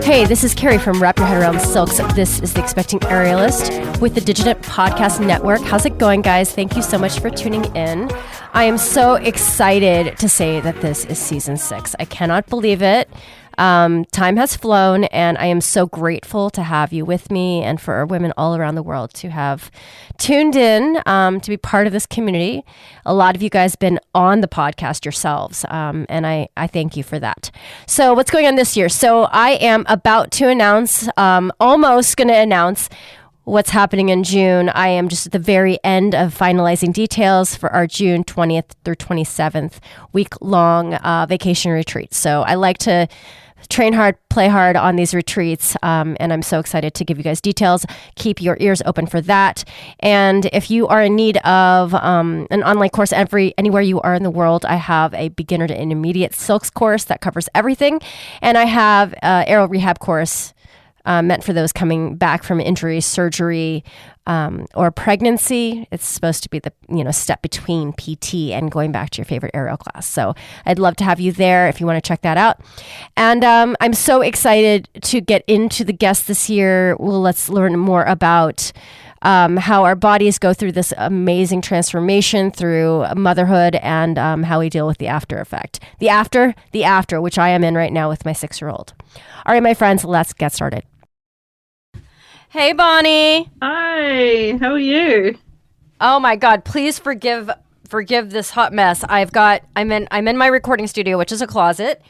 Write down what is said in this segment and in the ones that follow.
Okay, this is Carrie from Wrap Your Head Around Silks. This is the Expecting Aerialist with the Digit Podcast Network. How's it going, guys? Thank you so much for tuning in. I am so excited to say that this is season 6. I cannot believe it. Time has flown, and I am so grateful to have you with me and for women all around the world to have tuned in to be part of this community. A lot of you guys have been on the podcast yourselves, and I thank you for that. So what's going on this year? So I am about to announce, almost going to announce what's happening in June. I am just at the very end of finalizing details for our June 20th through 27th week-long vacation retreat. So I like to train hard, play hard on these retreats, and I'm so excited to give you guys details. Keep your ears open for that. And if you are in need of an online course anywhere you are in the world, I have a beginner to intermediate silks course that covers everything. And I have an aerial rehab course meant for those coming back from injury, surgery, or pregnancy. It's supposed to be the step between PT and going back to your favorite aerial class. So I'd love to have you there if you want to check that out. And I'm so excited to get into the guests this year. Well, let's learn more about how our bodies go through this amazing transformation through motherhood and how we deal with the after effect. The after, which I am in right now with my 6-year-old. All right, my friends, let's get started. Hey, Bonnie. Hi, how are you? Oh my God, please forgive this hot mess. I'm in my recording studio, which is a closet,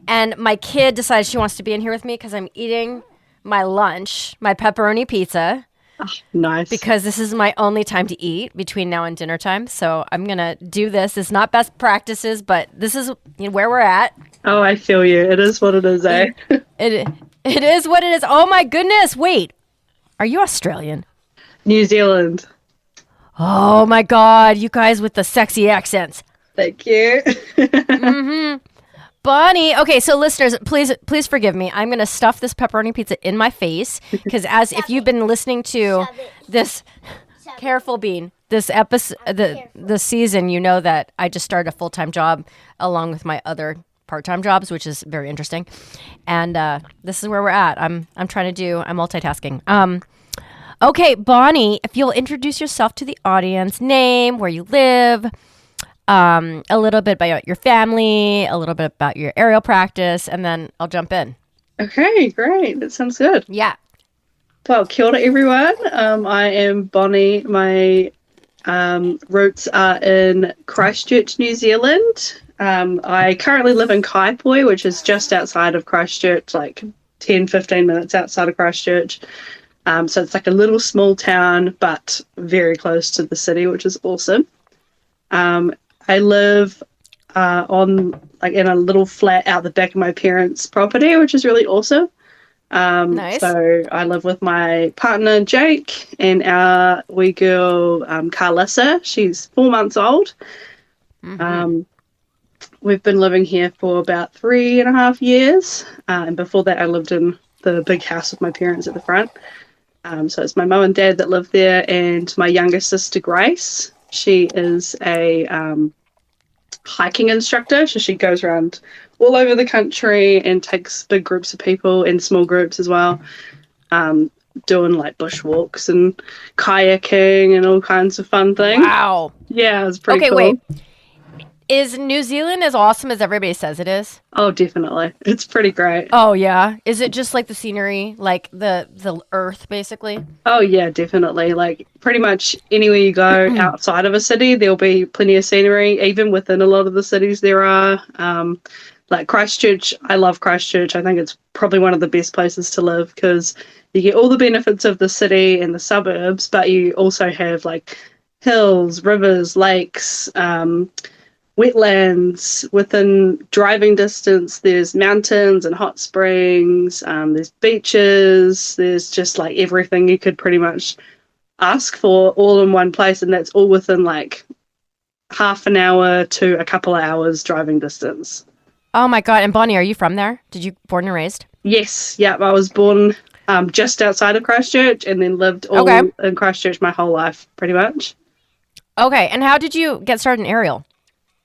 and my kid decides she wants to be in here with me because I'm eating my lunch, my pepperoni pizza. Oh, nice. Because this is my only time to eat between now and dinner time. So I'm going to do this. It's not best practices, but this is where we're at. Oh, I feel you. It is what it is, eh? It is what it is. Oh my goodness. Wait. Are you Australian? New Zealand. Oh my God, you guys with the sexy accents. Thank you. Mm-hmm. Bonnie. Okay, so listeners, please forgive me. I'm going to stuff this pepperoni pizza in my face because if you've been listening to this, careful Bean, this episode, the season, you know that I just started a full-time job along with my other part-time jobs, which is very interesting. And this is where we're at. I'm multitasking. Okay, Bonnie, if you'll introduce yourself to the audience, name, where you live, a little bit about your family, a little bit about your aerial practice, and then I'll jump in. Okay, great. That sounds good. Yeah. Well, kia ora, everyone. I am Bonnie. My roots are in Christchurch, New Zealand. I currently live in Kaipoi, which is just outside of Christchurch, like 10-15 minutes outside of Christchurch. So it's like a little small town, but very close to the city, which is awesome. I live in a little flat out the back of my parents' property, which is really awesome. Nice. So I live with my partner, Jake, and our wee girl, Carlissa. She's 4 months old. Mm-hmm. We've been living here for about 3.5 years. And before that, I lived in the big house with my parents at the front. So it's my mum and dad that live there, and my younger sister, Grace. She is a hiking instructor. So she goes around all over the country and takes big groups of people and small groups as well, doing like bushwalks and kayaking and all kinds of fun things. Wow. Yeah, it's pretty cool. Okay, wait. Is New Zealand as awesome as everybody says it is? Oh, definitely. It's pretty great. Oh, yeah? Is it just like the scenery, like the earth, basically? Oh, yeah, definitely. Like, pretty much anywhere you go outside of a city, there'll be plenty of scenery. Even within a lot of the cities there are. Like Christchurch, I love Christchurch. I think it's probably one of the best places to live because you get all the benefits of the city and the suburbs, but you also have, like, hills, rivers, lakes, wetlands within driving distance. There's mountains and hot springs, there's beaches, there's just like everything you could pretty much ask for all in one place, and that's all within like half an hour to a couple of hours driving distance. Oh my God. And Bonnie, are you from there? Did you born and raised? Yes, yeah, I was born just outside of Christchurch and then lived all in Christchurch my whole life pretty much. Okay, and how did you get started in aerial?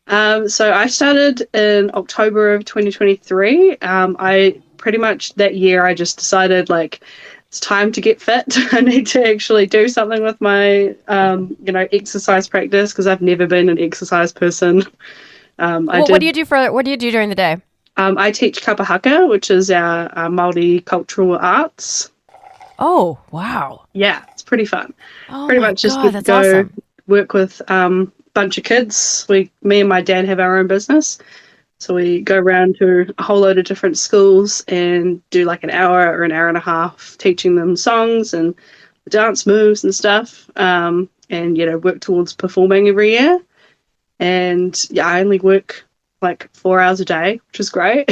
So I started in October of 2023. I pretty much that year I just decided like it's time to get fit. I need to actually do something with my exercise practice because I've never been an exercise person. What do you do during the day? I teach kapa haka, which is our multicultural arts. Oh, wow. Yeah, it's pretty fun. Oh Pretty my much just God, get to that's go awesome. work with bunch of kids. Me and my dad have our own business. So we go around to a whole load of different schools and do like an hour or an hour and a half teaching them songs and dance moves and stuff. And, work towards performing every year. And yeah, I only work like 4 hours a day, which is great.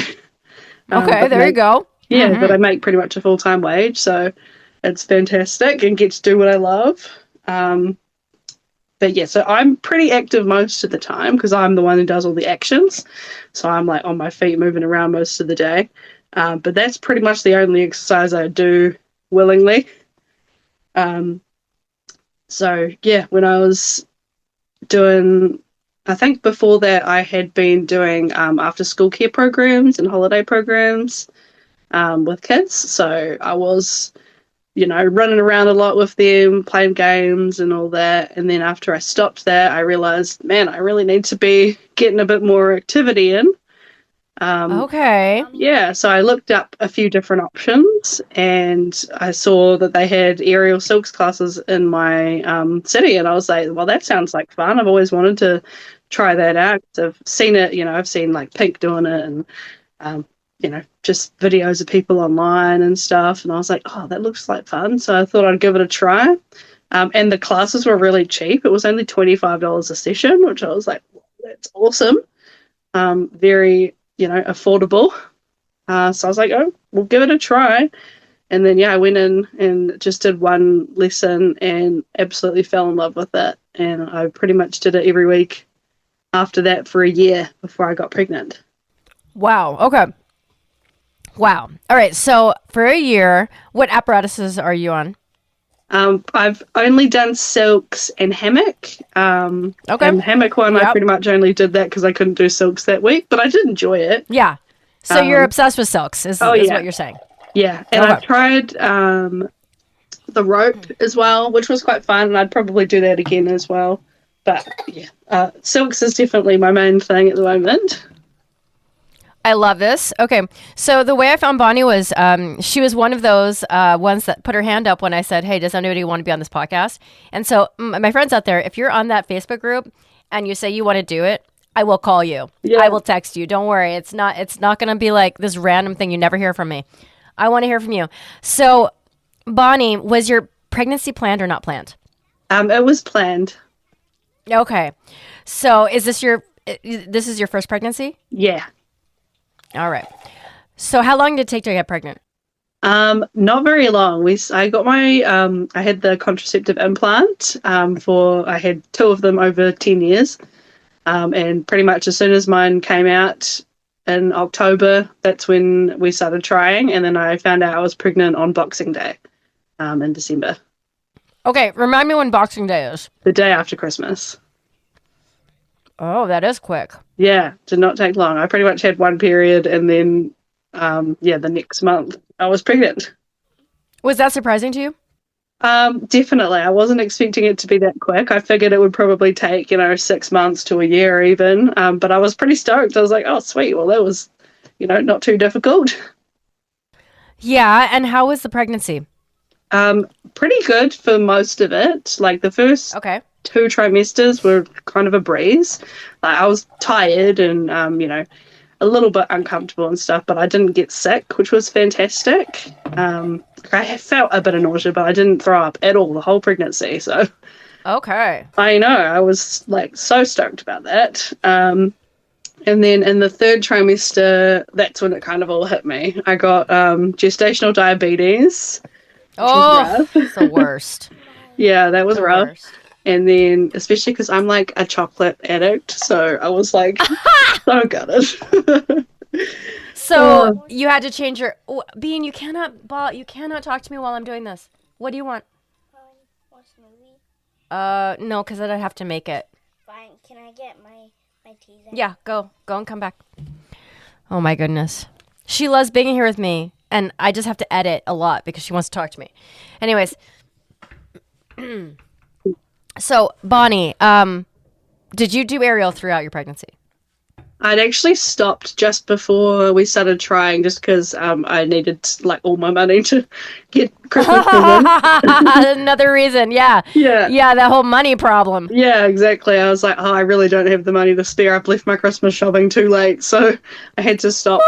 Okay, there you go. Yeah, but I make pretty much a full-time wage. So it's fantastic and get to do what I love. But yeah, so I'm pretty active most of the time because I'm the one who does all the actions. So I'm like on my feet moving around most of the day. But that's pretty much the only exercise I do willingly. So yeah, when I was doing, I think before that I had been doing after school care programs and holiday programs with kids. So I was running around a lot with them, playing games and all that. And then after I stopped that, I realized, man, I really need to be getting a bit more activity in. Okay. Yeah, so I looked up a few different options and I saw that they had aerial silks classes in my city. And I was like, well, that sounds like fun. I've always wanted to try that out. I've seen it, I've seen like Pink doing it and just videos of people online and stuff. And I was like, oh, that looks like fun. So I thought I'd give it a try. And the classes were really cheap. It was only $25 a session, which I was like, well, that's awesome. Very, affordable. So I was like, oh, we'll give it a try. And then, I went in and just did one lesson and absolutely fell in love with it. And I pretty much did it every week after that for a year before I got pregnant. Wow. Okay. Wow. All right. So for a year, what apparatuses are you on? I've only done silks and hammock. Okay. And hammock one, I pretty much only did that because I couldn't do silks that week, but I did enjoy it. Yeah. So you're obsessed with silks, is what you're saying. Yeah. And I tried the rope as well, which was quite fun, and I'd probably do that again as well. But yeah, silks is definitely my main thing at the moment. I love this. Okay. So the way I found Bonnie was she was one of those ones that put her hand up when I said, hey, does anybody want to be on this podcast? And so my friends out there, if you're on that Facebook group and you say you want to do it, I will call you. Yeah. I will text you. Don't worry. It's not going to be like this random thing you never hear from me. I want to hear from you. So Bonnie, was your pregnancy planned or not planned? It was planned. Okay. So is this your first pregnancy? Yeah. All right. So how long did it take to get pregnant? Not very long. I got my I had the contraceptive implant I had 2 of them over 10 years. And pretty much as soon as mine came out in October, that's when we started trying, and then I found out I was pregnant on Boxing Day in December. Okay, remind me when Boxing Day is. The day after Christmas. Oh, that is quick. Yeah, did not take long. I pretty much had one period, and then, the next month I was pregnant. Was that surprising to you? Definitely. I wasn't expecting it to be that quick. I figured it would probably take, 6 months to a year even. But I was pretty stoked. I was like, oh, sweet. Well, that was, not too difficult. Yeah. And how was the pregnancy? Pretty good for most of it. Like the first 2 trimesters were kind of a breeze. Like, I was tired and, a little bit uncomfortable and stuff, but I didn't get sick, which was fantastic. I felt a bit of nausea, but I didn't throw up at all the whole pregnancy. So, okay, I know I was like so stoked about that. And then in the 3rd trimester, that's when it kind of all hit me. I got gestational diabetes. Oh, it's the worst. Yeah, that was rough. Worst. And then, especially because I'm like a chocolate addict, so I was like so gutted. So you had to change your Bean. You cannot talk to me while I'm doing this. What do you want? Watch a movie. No, because I'd have to make it. Fine. Can I get my teaser? Yeah, go and come back. Oh my goodness. She loves being here with me, and I just have to edit a lot because she wants to talk to me. Anyways, so Bonnie, did you do aerial throughout your pregnancy? I'd actually stopped just before we started trying, just because I needed like all my money to get Christmas presents. Another reason, yeah. Yeah. That whole money problem. Yeah, exactly. I was like, oh, I really don't have the money to spare. I've left my Christmas shopping too late, so I had to stop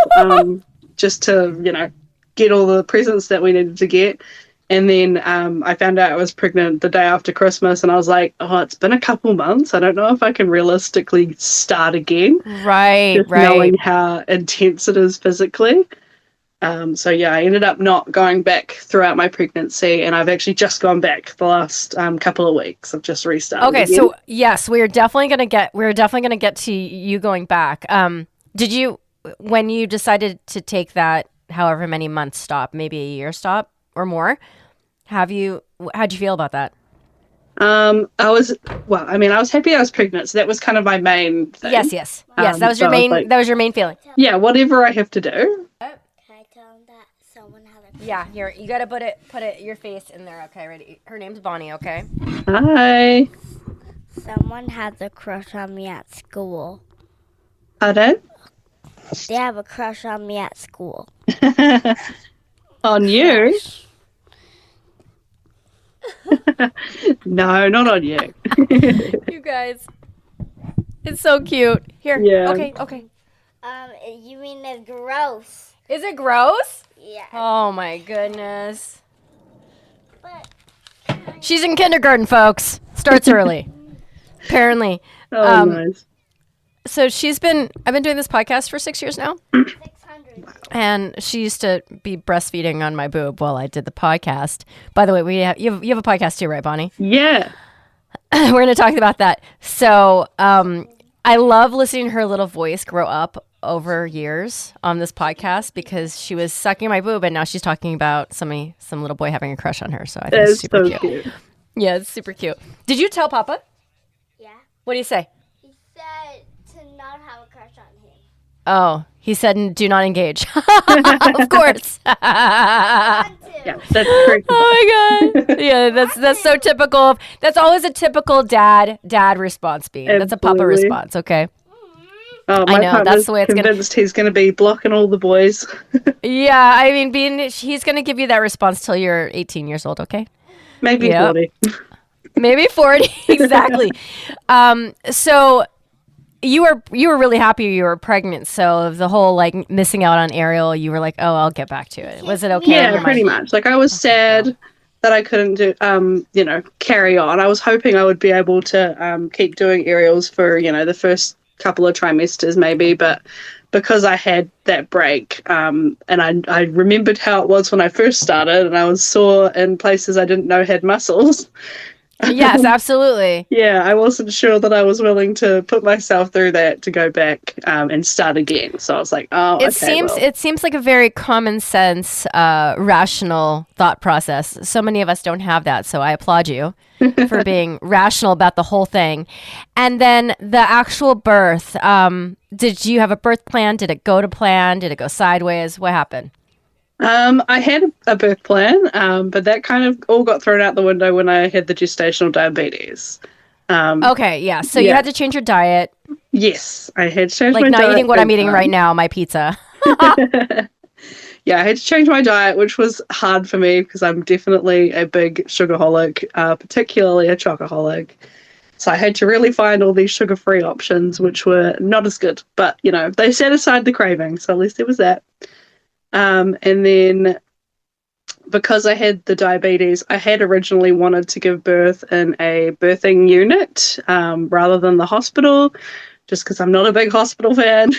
just to, get all the presents that we needed to get. And then I found out I was pregnant the day after Christmas, and I was like, oh, it's been a couple months. I don't know if I can realistically start again. Right. Knowing how intense it is physically. So yeah, I ended up not going back throughout my pregnancy, and I've actually just gone back the last couple of weeks. I've just restarted. Okay, again. so yes, we're definitely gonna get to you going back. Did you, when you decided to take that however many months stop, maybe a year stop or more, how'd you feel about that? I was happy I was pregnant, so that was kind of my main thing. Yes. That was your main. That was your main feeling. Yeah, whatever I have to do. Can I tell them that someone had a Yeah, here you gotta put your face in there. Okay, ready? Her name's Bonnie. Okay. Hi. Someone has a crush on me at school. Pardon? They have a crush on me at school. On you? No, not on you. You guys, it's so cute. Here. Yeah. Okay. You mean it's gross? Is it gross? Yeah. Oh my goodness. But She's in kindergarten, folks. Starts early. Apparently. Oh, nice. So I've been doing this podcast for 6 years now. 600. And she used to be breastfeeding on my boob while I did the podcast. By the way, you have a podcast too, right, Bonnie? Yeah. We're going to talk about that. So I love listening to her little voice grow up over years on this podcast because she was sucking my boob and now she's talking about some little boy having a crush on her. So I think it's super cute. Yeah, it's super cute. Did you tell Papa? Yeah. What do you say? He said to not have a crush on him. Oh, he said, do not engage. Of course. Yeah, that's great. Oh my God. Yeah, that's so typical. That's always a typical dad response, Bean. That's a Papa Absolutely. response, okay? Oh, I know, that's the way it's convinced he's going to be blocking all the boys. Yeah, I mean, Bean, he's going to give you that response till you're 18 years old, okay? Maybe 40. Maybe 40, exactly. So you were really happy you were pregnant. So the whole like missing out on aerial, you were like, oh, I'll get back to it. Was it okay? Yeah, pretty much. Like I was sad that I couldn't do, carry on. I was hoping I would be able to keep doing aerials for, the first couple of trimesters maybe, but because I had that break and I remembered how it was when I first started and I was sore in places I didn't know had muscles. Yes, absolutely. Yeah, I wasn't sure that I was willing to put myself through that to go back and start again. So I was like, oh, it seems like a very common sense, rational thought process. So many of us don't have that. So I applaud you for being rational about the whole thing. And then the actual birth, did you have a birth plan? Did it go to plan? Did it go sideways? What happened? I had a birth plan, but that kind of all got thrown out the window when I had the gestational diabetes. Okay, yeah. So you had to change your diet. Yes, I had to change my diet. Like not eating what I'm eating right now, my pizza. Yeah, I had to change my diet, which was hard for me because I'm definitely a big sugarholic, particularly a chocoholic. So I had to really find all these sugar-free options, which were not as good. But, they set aside the craving, so at least there was that. And then because I had the diabetes, I had originally wanted to give birth in a birthing unit rather than the hospital, just because I'm not a big hospital fan.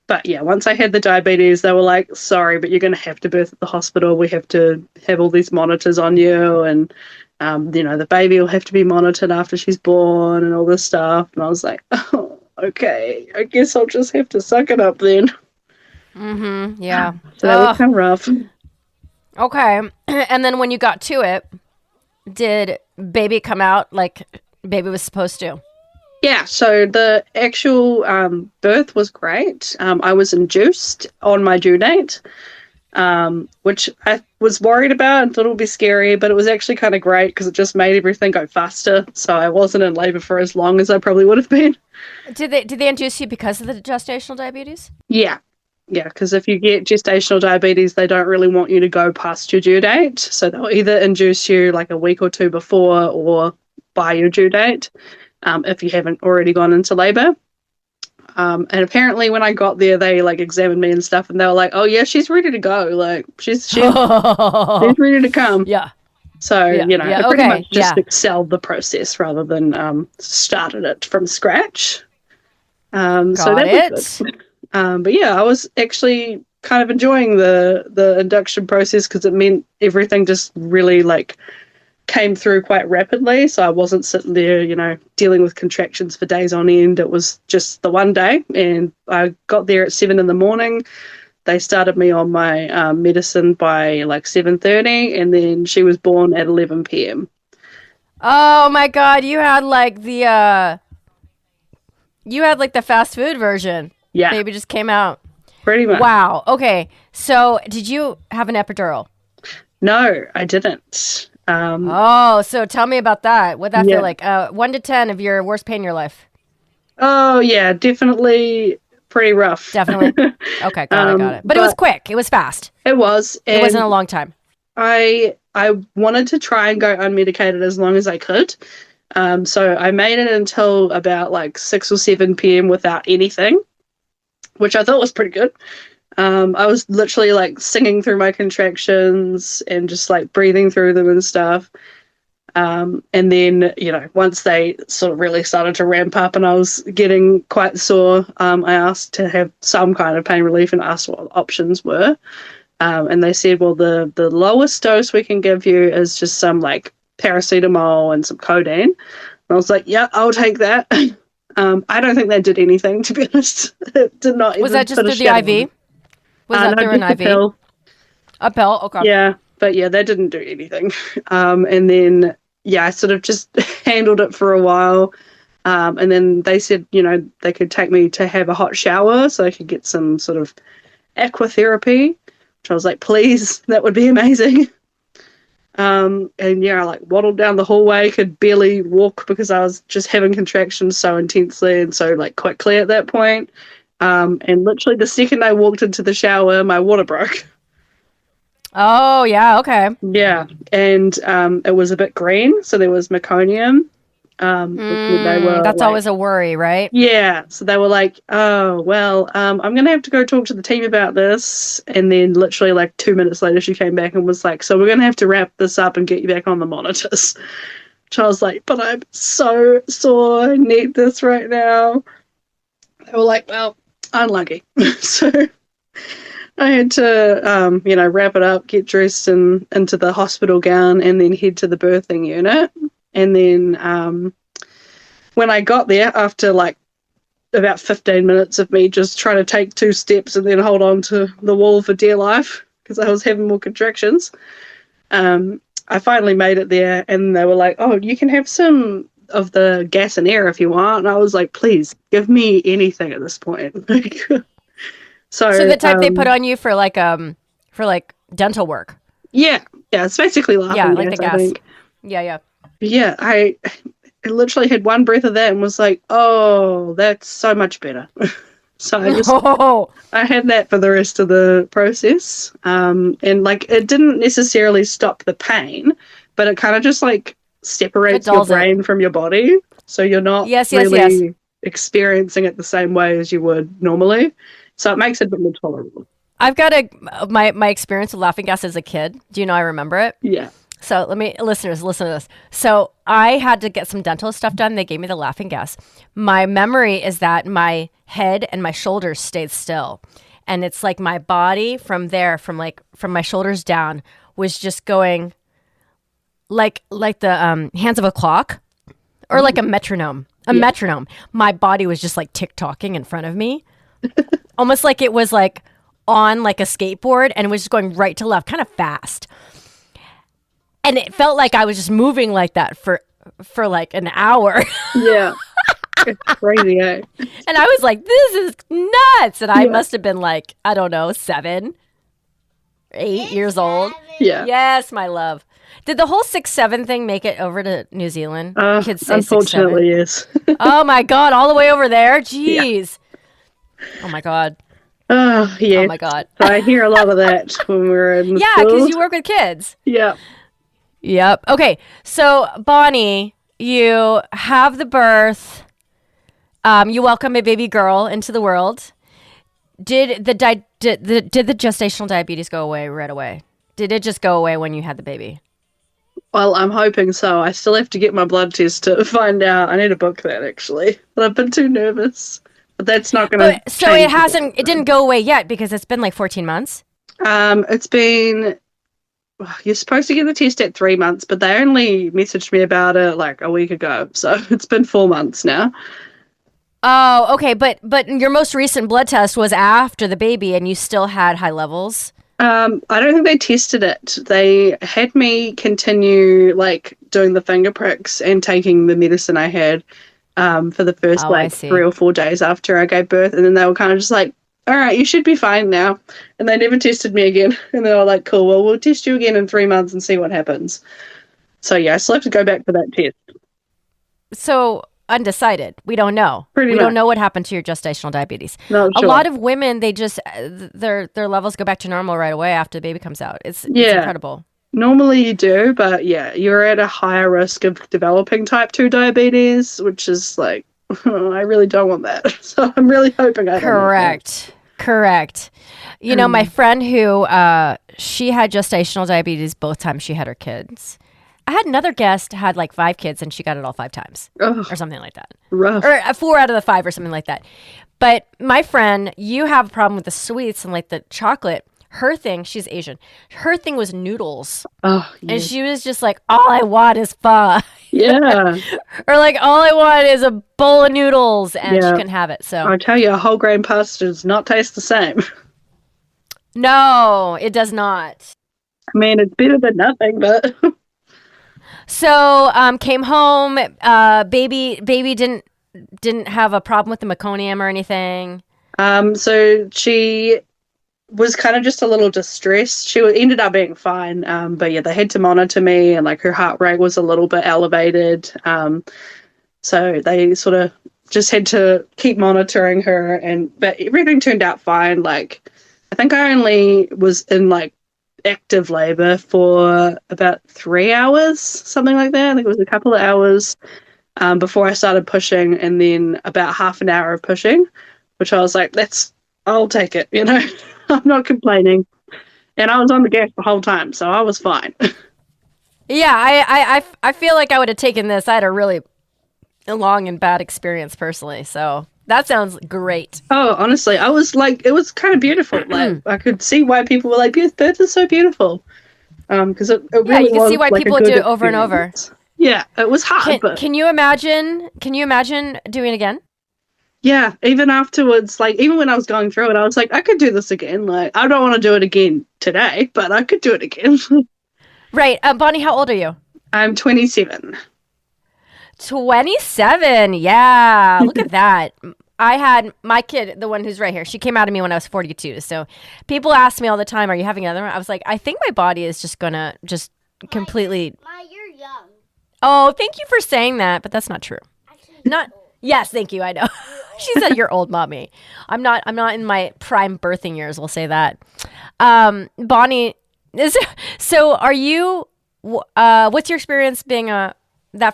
But yeah, once I had the diabetes, they were like, sorry, but you're going to have to birth at the hospital. We have to have all these monitors on you. And, the baby will have to be monitored after she's born and all this stuff. And I was like, oh, okay, I guess I'll just have to suck it up then. Mm-hmm. Yeah. So that was kind of rough. Okay. And then when you got to it, did baby come out like baby was supposed to? Yeah, so the actual birth was great. I was induced on my due date, which I was worried about and thought it would be scary, but it was actually kind of great because it just made everything go faster. So I wasn't in labor for as long as I probably would have been. Did they induce you because of the gestational diabetes? Yeah. Yeah, because if you get gestational diabetes, they don't really want you to go past your due date. So they'll either induce you like a week or two before or by your due date, if you haven't already gone into labor. And apparently when I got there, they like examined me and stuff, and they were like, "Oh yeah, she's ready to go. Like she's ready to come." Yeah. So Yeah, I pretty okay, much just yeah. excelled the process rather than started it from scratch. So Got that it. was good. But yeah, I was actually kind of enjoying the induction process because it meant everything just really like came through quite rapidly. So I wasn't sitting there, dealing with contractions for days on end. It was just the one day, and I got there at 7 a.m. They started me on my medicine by like 7:30, and then she was born at 11 p.m. Oh my God, you had like the fast food version. Yeah, Baby just came out. pretty much. Wow. Okay. So did you have an epidural? No, I didn't. Oh, so tell me about that. What'd that Yeah. feel like? 1 to 10 of your worst pain in your life. Oh yeah, definitely pretty rough. Definitely. Okay, got it. But it was quick. It was fast. It was. It wasn't a long time. I wanted to try and go unmedicated as long as I could. So I made it until about like 6 or 7 p.m. without anything, which I thought was pretty good. I was literally like singing through my contractions and just like breathing through them and stuff. And then, once they sort of really started to ramp up and I was getting quite sore, I asked to have some kind of pain relief and asked what options were. And they said, well, the lowest dose we can give you is just some like paracetamol and some codeine. And I was like, yeah, I'll take that. I don't think that did anything, to be honest. It did not. Was that just through the IV? Was that through an IV? Pill. A pill? Okay. Yeah, but yeah, that didn't do anything. And then, yeah, I sort of just handled it for a while. And then they said, they could take me to have a hot shower so I could get some sort of aquatherapy, which I was like, please, that would be amazing. And yeah, I like waddled down the hallway, could barely walk because I was just having contractions so intensely and so like quickly at that point. And literally the second I walked into the shower, my water broke. Oh, yeah, okay. Yeah, and it was a bit green, so there was meconium. They were That's like, always a worry, right? yeah, so they were like, oh, well, I'm going to have to go talk to the team about this. And then literally like 2 minutes later, she came back and was like, so we're going to have to wrap this up and get you back on the monitors. Which I was like, but I'm so sore, I need this right now. They were like, well, unlucky. So I had to, wrap it up, get dressed and into the hospital gown, and then head to the birthing unit. And then when I got there, after like about 15 minutes of me just trying to take 2 steps and then hold on to the wall for dear life because I was having more contractions, I finally made it there, and they were like, oh, you can have some of the gas and air if you want. And I was like, please, give me anything at this point. So the type they put on you for like dental work. Yeah, it's basically laughing Yeah, like gas, the I gas. think. Yeah. Yeah, I literally had one breath of that and was like, oh, that's so much better. So I had that for the rest of the process. And like it didn't necessarily stop the pain, but it kind of just like separates your brain from your body. So you're not really experiencing it the same way as you would normally. So it makes it a bit more tolerable. I've got my experience with laughing gas as a kid. Do you know I remember it? Yeah. So listeners, listen to this. So I had to get some dental stuff done. They gave me the laughing gas. My memory is that my head and my shoulders stayed still. And it's like my body from my shoulders down was just going like the hands of a clock or like a metronome. Metronome. My body was just like tick-tocking in front of me. Almost like it was like on like a skateboard and it was just going right to left, kind of fast. And it felt like I was just moving like that for like an hour. Yeah. It's crazy, eh? And I was like, this is nuts. And I must have been like, I don't know, 7, 8 years old. Yeah. Yes, my love. Did the whole 6'7" thing make it over to New Zealand? Kids say 6'7". Unfortunately, yes. Oh my God, all the way over there? Jeez. Yeah. Oh my God. Oh, yeah. Oh my God. I hear a lot of that when we're in the Yeah, because you work with kids. Yeah. Yep. Okay. So, Bonnie, you have the birth. You welcome a baby girl into the world. Did the gestational diabetes go away right away? Did it just go away when you had the baby? Well, I'm hoping so. I still have to get my blood test to find out. I need to book that, actually. But I've been too nervous. But that's not going to So it didn't go away yet because it's been like 14 months? It's been... You're supposed to get the test at 3 months, but they only messaged me about it like a week ago. So it's been 4 months now. Oh, okay. But your most recent blood test was after the baby and you still had high levels? I don't think they tested it. They had me continue like doing the finger pricks and taking the medicine I had for the first 3 or 4 days after I gave birth. And then they were kind of just like, all right, you should be fine now. And they never tested me again. And they were like, cool, well, we'll test you again in 3 months and see what happens. So, yeah, I still have to go back for that test. So, undecided. We don't know. We don't know what happened to your gestational diabetes. Not sure. A lot of women, they just, their levels go back to normal right away after the baby comes out. It's incredible. Normally you do, but yeah, you're at a higher risk of developing type 2 diabetes, which is like, I really don't want that. So I'm really hoping I don't. Correct. You know, my friend who, she had gestational diabetes both times she had her kids. I had another guest had like 5 kids and she got it all 5 times or something like that. Rough. Or 4 out of the 5 or something like that. But my friend, you have a problem with the sweets and like the chocolate. Her thing, she's Asian. Her thing was noodles. Oh, yeah. And she was just like, all I want is pho. Yeah. Or like, all I want is a bowl of noodles. And she couldn't have it. So I tell you, a whole grain pasta does not taste the same. No, it does not. I mean, it's better than nothing, but... So, came home, baby didn't have a problem with the meconium or anything. So she was kind of just a little distressed. She ended up being fine. But yeah, they had to monitor me and like her heart rate was a little bit elevated. So they sort of just had to keep monitoring her but everything turned out fine. Like, I think I only was in like active labor for about 3 hours, something like that. I think it was a couple of hours before I started pushing, and then about half an hour of pushing, which I was like, I'll take it, you know. I'm not complaining. And I was on the gas the whole time, so I was fine. Yeah, I feel like I would have taken this. I had a really long and bad experience personally, so that sounds great. Oh, honestly, I was like, it was kind of beautiful. Like, I could see why people were like, birth is so beautiful. Because it really was. You can see why like people do it over and over. Yeah, it was hard. Can you imagine doing it again? Yeah, even afterwards, like, even when I was going through it, I was like, I could do this again. Like, I don't want to do it again today, but I could do it again. Right. Bonnie, how old are you? I'm 27. 27. Yeah. Look at that. I had my kid, the one who's right here. She came out of me when I was 42. So people ask me all the time, are you having another one? I was like, I think my body is just going to completely. You're young. Oh, thank you for saying that. But that's not true. Not. Yes, thank you. I know. She said you're old, mommy. I'm not in my prime birthing years. We'll say that. Bonnie, so are you? What's your experience being that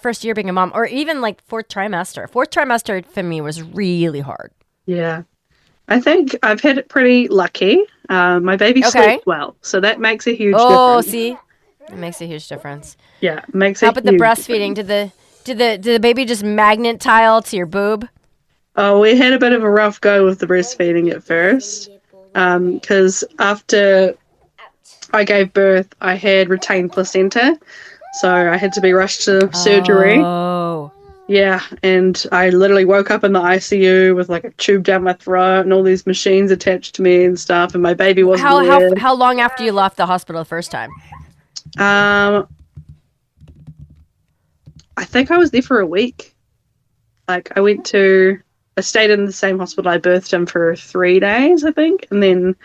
first year being a mom, or even like fourth trimester? Fourth trimester for me was really hard. Yeah, I think I've had it pretty lucky. My baby sleeps well, so that makes a huge difference. Oh, see, it makes a huge difference. Yeah, it makes a How about the huge breastfeeding? difference. Did the baby just magnet tile to your boob? Oh, we had a bit of a rough go with the breastfeeding at first, because after I gave birth, I had retained placenta, so I had to be rushed to surgery. Oh. Yeah, and I literally woke up in the ICU with like a tube down my throat and all these machines attached to me and stuff, and my baby wasn't there. How long after you left the hospital the first time? I think I was there for a week. Like I stayed in the same hospital I birthed in for 3 days, I think, and then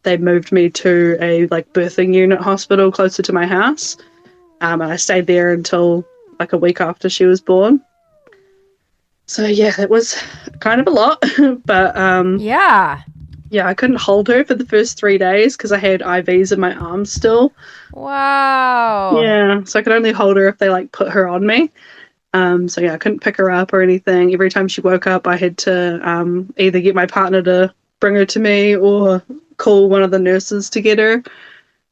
they moved me to a like birthing unit hospital closer to my house, and I stayed there until like a week after she was born. So yeah, it was kind of a lot, but Yeah. yeah, I couldn't hold her for the first 3 days because I had IVs in my arms still. Wow. Yeah, so I could only hold her if they like put her on me. So yeah, I couldn't pick her up or anything. Every time she woke up, I had to either get my partner to bring her to me or call one of the nurses to get her.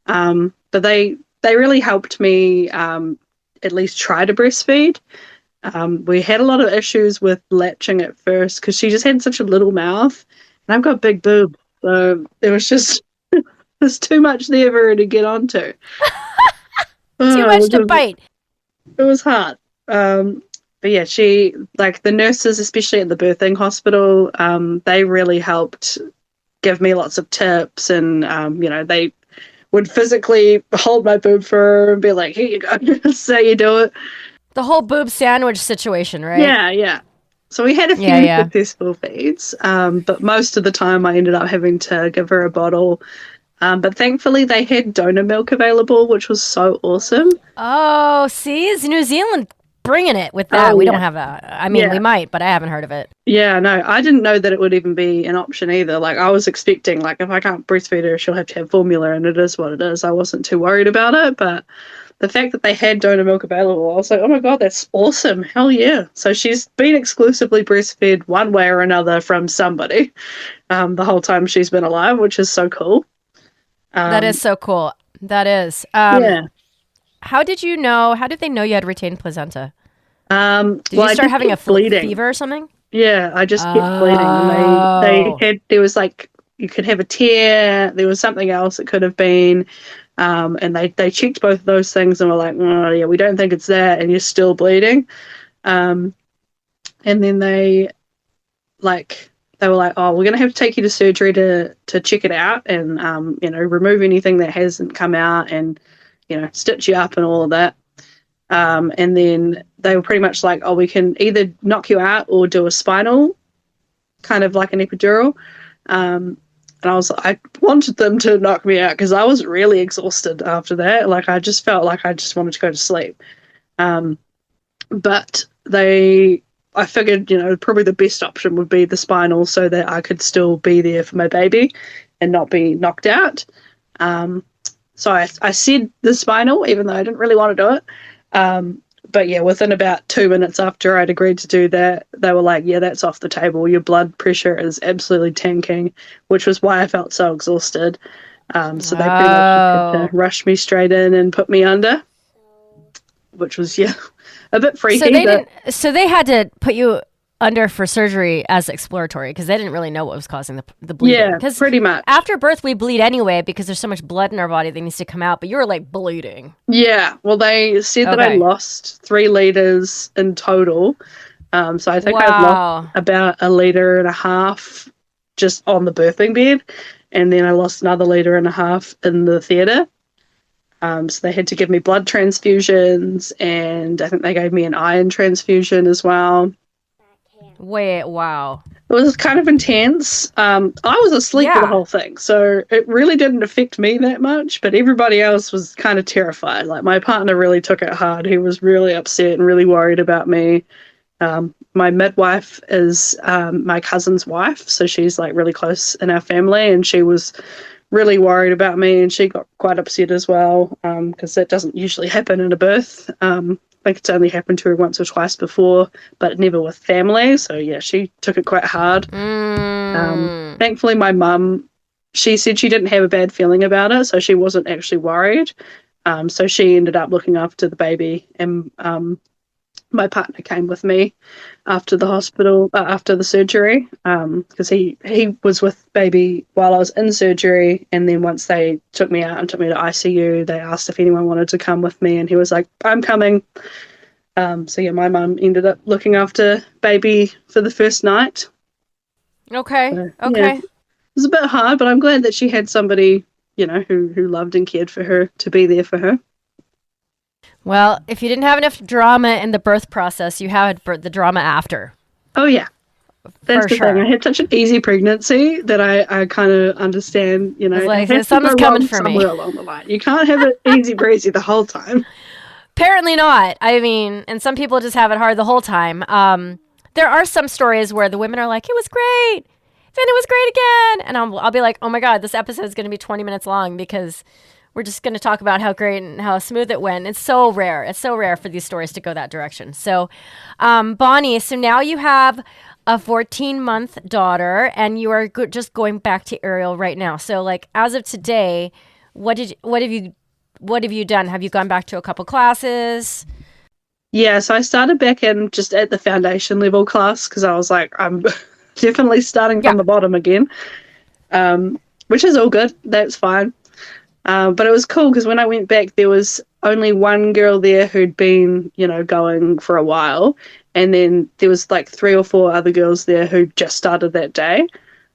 But they really helped me at least try to breastfeed. We had a lot of issues with latching at first because she just had such a little mouth, and I've got big boobs, so it was just there's too much there for her to get onto. Too much to bite. It was hard. But yeah, she like the nurses, especially at the birthing hospital, they really helped give me lots of tips, and they would physically hold my boob for her and be like, "Here you go, that's how you do it." The whole boob sandwich situation, right? Yeah. So we had a few successful feeds, but most of the time I ended up having to give her a bottle. But thankfully they had donor milk available, which was so awesome. Oh, see, is New Zealand bringing it with that? We don't have a. I mean, we might, but I haven't heard of it. Yeah, no, I didn't know that it would even be an option either. Like I was expecting, like if I can't breastfeed her, she'll have to have formula, and it is what it is. I wasn't too worried about it, but the fact that they had donor milk available, I was like, oh my God, that's awesome. Hell yeah. So she's been exclusively breastfed one way or another from somebody the whole time she's been alive, which is so cool. That is so cool. That is. Yeah. How did they know you had retained placenta? Did you I start having a bleeding. Fever or something? Yeah, I just kept bleeding. And there was like, you could have a tear, there was something else it could have been. And they checked both of those things and were like, oh, yeah, we don't think it's that, and you're still bleeding. And then they were like, oh, we're going to have to take you to surgery to check it out and, remove anything that hasn't come out and, stitch you up and all of that. And then they were pretty much like, oh, we can either knock you out or do a spinal, kind of like an epidural. And I wanted them to knock me out because I was really exhausted after that. Like, I just felt like I just wanted to go to sleep. But I figured, probably the best option would be the spinal so that I could still be there for my baby and not be knocked out. So I said the spinal, even though I didn't really want to do it. But yeah, within about 2 minutes after I'd agreed to do that, they were like, yeah, that's off the table. Your blood pressure is absolutely tanking, which was why I felt so exhausted. So they pretty much had to rush me straight in and put me under, which was, a bit freaky. So they had to put you under for surgery as exploratory because they didn't really know what was causing the bleeding. Yeah, pretty much. After birth, we bleed anyway because there's so much blood in our body that needs to come out, but you were like bleeding. Yeah, well, they said that I lost 3 liters in total. So I think I lost about 1.5 liters just on the birthing bed, and then I lost another 1.5 liters in the theatre. So they had to give me blood transfusions, and I think they gave me an iron transfusion as well. Wait, wow. It was kind of intense. I was asleep for the whole thing, so it really didn't affect me that much, but everybody else was kind of terrified. Like, my partner really took it hard. He was really upset and really worried about me. My midwife is my cousin's wife, so she's like really close in our family, and she was really worried about me, and she got quite upset as well because that doesn't usually happen in a birth. I think it's only happened to her once or twice before, but never with family. So yeah, she took it quite hard. Thankfully, my mum, she said she didn't have a bad feeling about it, so she wasn't actually worried. So she ended up looking after the baby, and my partner came with me after the hospital, after the surgery, because he was with baby while I was in surgery, and then once they took me out and took me to ICU, they asked if anyone wanted to come with me, and he was like, I'm coming. So yeah, my mum ended up looking after baby for the first night. Okay. So, yeah, it was a bit hard, but I'm glad that she had somebody, who loved and cared for her to be there for her. Well, if you didn't have enough drama in the birth process, you had the drama after. Oh, yeah. That's For the sure. thing. I had such an easy pregnancy that I kind of understand, you know, It's like, it has to something's go coming wrong for me. somewhere along the line. You can't have it easy breezy the whole time. Apparently not. I mean, and some people just have it hard the whole time. There are some stories where the women are like, it was great. Then it was great again. And I'll be like, oh my God, this episode is going to be 20 minutes long because we're just going to talk about how great and how smooth it went. It's so rare. It's so rare for these stories to go that direction. So, Bonnie, so now you have a 14-month daughter and you are just going back to Ariel right now. So like as of today, what have you done? Have you gone back to a couple classes? Yeah, so I started back in just at the foundation level class because I was like, I'm definitely starting from the bottom again, which is all good. That's fine. But it was cool because when I went back, there was only one girl there who'd been, you know, going for a while. And then there was like 3 or 4 other girls there who just started that day.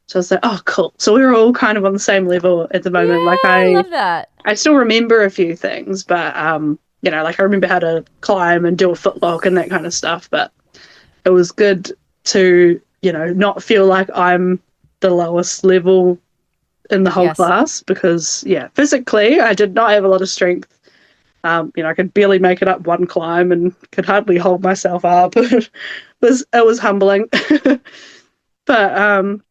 So I was like, oh, cool. So we were all kind of on the same level at the moment. Yeah, like I love that. I still remember a few things, but, you know, like I remember how to climb and do a footlock and that kind of stuff. But it was good to, you know, not feel like I'm the lowest level in the whole class because, yeah, physically I did not have a lot of strength. You know, I could barely make it up one climb and could hardly hold myself up. It was humbling. But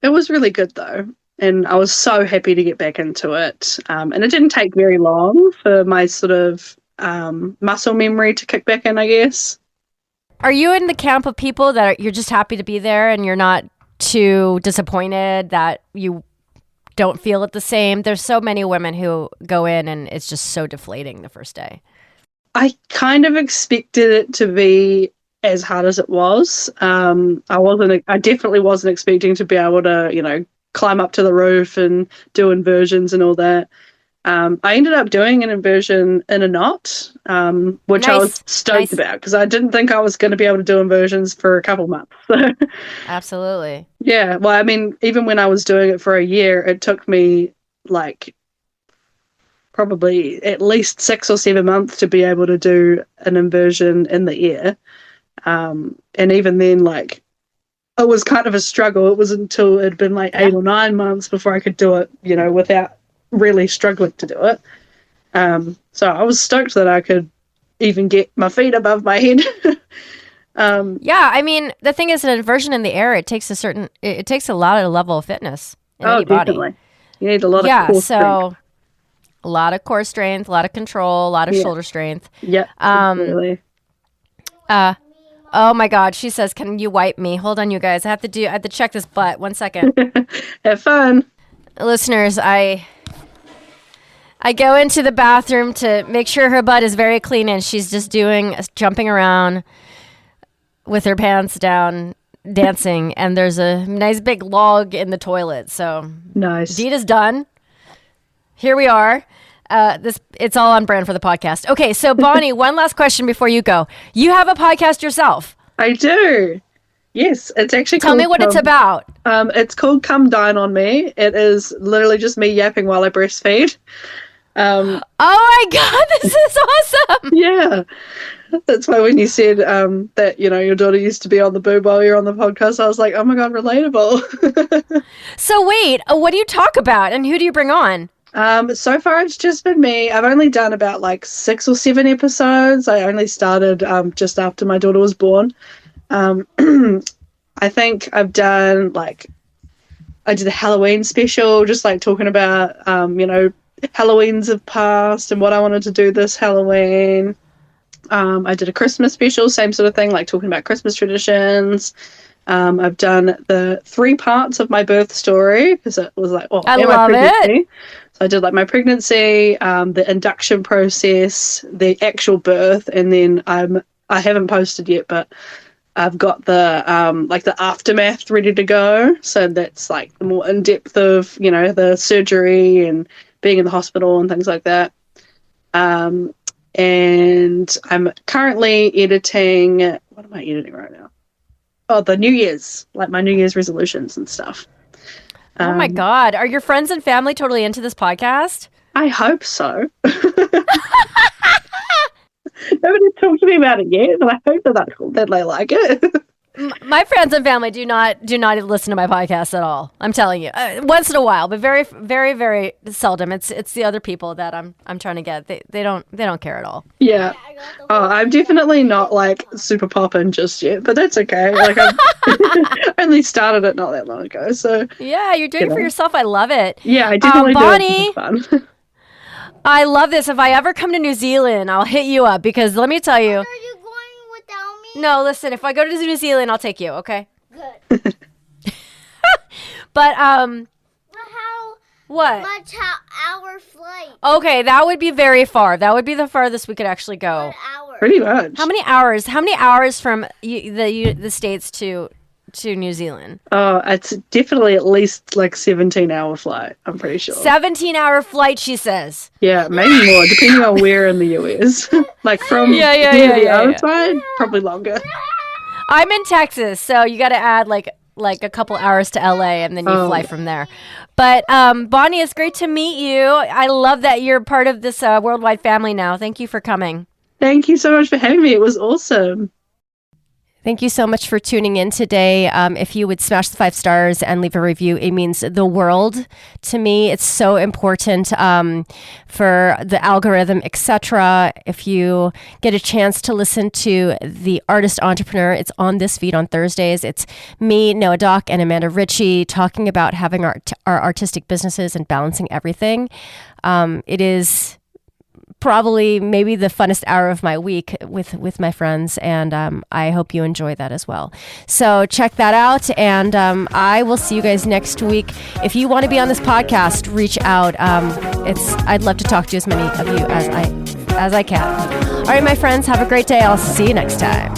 it was really good though. And I was so happy to get back into it. And it didn't take very long for my sort of muscle memory to kick back in, I guess. Are you in the camp of people that you're just happy to be there and you're not too disappointed that you don't feel it the same? There's so many women who go in and it's just so deflating the first day. I kind of expected it to be as hard as it was. I definitely wasn't expecting to be able to, you know, climb up to the roof and do inversions and all that. I ended up doing an inversion in a knot, which I was stoked about because I didn't think I was going to be able to do inversions for a couple months. Absolutely. Yeah. Well, I mean, even when I was doing it for a year, it took me like probably at least 6 or 7 months to be able to do an inversion in the air. And even then, like, it was kind of a struggle. It wasn't until it'd been like 8 or 9 months before I could do it, you know, without really struggling to do it. So I was stoked that I could even get my feet above my head. Yeah, I mean, the thing is, an inversion in the air, it takes a lot of level of fitness in any body. Definitely. You need a lot of core strength. A lot of core strength, a lot of control, a lot of shoulder strength. Yeah, absolutely. Oh my God, she says, "Can you wipe me?" Hold on, you guys. I have to check this butt. 1 second. Have fun, listeners. I go into the bathroom to make sure her butt is very clean, and she's just jumping around with her pants down, dancing, and there's a nice big log in the toilet. So nice. Deed is done. Here we are. It's all on brand for the podcast. Okay, so Bonnie, one last question before you go. You have a podcast yourself. I do. Yes, it's actually Tell me what it's about. It's called Come Dine on Me. It is literally just me yapping while I breastfeed. Oh my God, this is awesome. Yeah. That's why when you said that, you know, your daughter used to be on the boob while you're on the podcast, I was like, oh my God, relatable. So wait, what do you talk about and who do you bring on? So far it's just been me. I've only done about like 6 or 7 episodes. I only started just after my daughter was born. I think I've done I did a Halloween special, just like talking about, you know, Halloweens have passed and what I wanted to do this Halloween. I did a Christmas special, same sort of thing, like talking about Christmas traditions. I've done the 3 parts of my birth story because it was like, I love it. So I did like my pregnancy, the induction process, the actual birth, and then I haven't posted yet, but I've got the the aftermath ready to go. So that's like the more in depth of, you know, the surgery and being in the hospital and things like that. And I'm currently editing. What am I editing right now? Oh, the New Year's, like my New Year's resolutions and stuff. Oh my God. Are your friends and family totally into this podcast? I hope so. Nobody talked to me about it yet, but I hope that they like it. My friends and family do not listen to my podcast at all. I'm telling you, once in a while, but very, very, very seldom. It's the other people that I'm trying to get. They don't care at all. Yeah. Oh, I'm definitely not like super poppin' just yet, but that's okay. Like I've only started it not that long ago, so yeah, you're doing it for yourself. I love it. Yeah, I definitely Bonnie, do it for fun. I love this. If I ever come to New Zealand, I'll hit you up because let me tell you. Are you going without me? No, listen. If I go to New Zealand, I'll take you. Okay. Good. But How what? much our flight? Okay, that would be very far. That would be the farthest we could actually go. What hour? Pretty much. How many hours? How many hours from the States to New Zealand? Oh, it's definitely at least like 17-hour flight, I'm pretty sure. 17-hour flight, she says. Yeah, maybe more, depending on where in the US. Like from the other side, probably longer. I'm in Texas, so you got to add like a couple hours to LA, and then you fly from there. But Bonnie, it's great to meet you. I love that you're part of this worldwide family now. Thank you for coming. Thank you so much for having me. It was awesome. Thank you so much for tuning in today. If you would smash the 5 stars and leave a review, it means the world to me. It's so important for the algorithm, etc. If you get a chance to listen to The Artist Entrepreneur, it's on this feed on Thursdays. It's me, Noah Dock, and Amanda Ritchie talking about having our artistic businesses and balancing everything. It is probably maybe the funnest hour of my week with my friends, and I hope you enjoy that as well. So check that out, and I will see you guys next week. If you want to be on this podcast, reach out. I'd love to talk to as many of you as I can. All right, my friends, have a great day. I'll see you next time.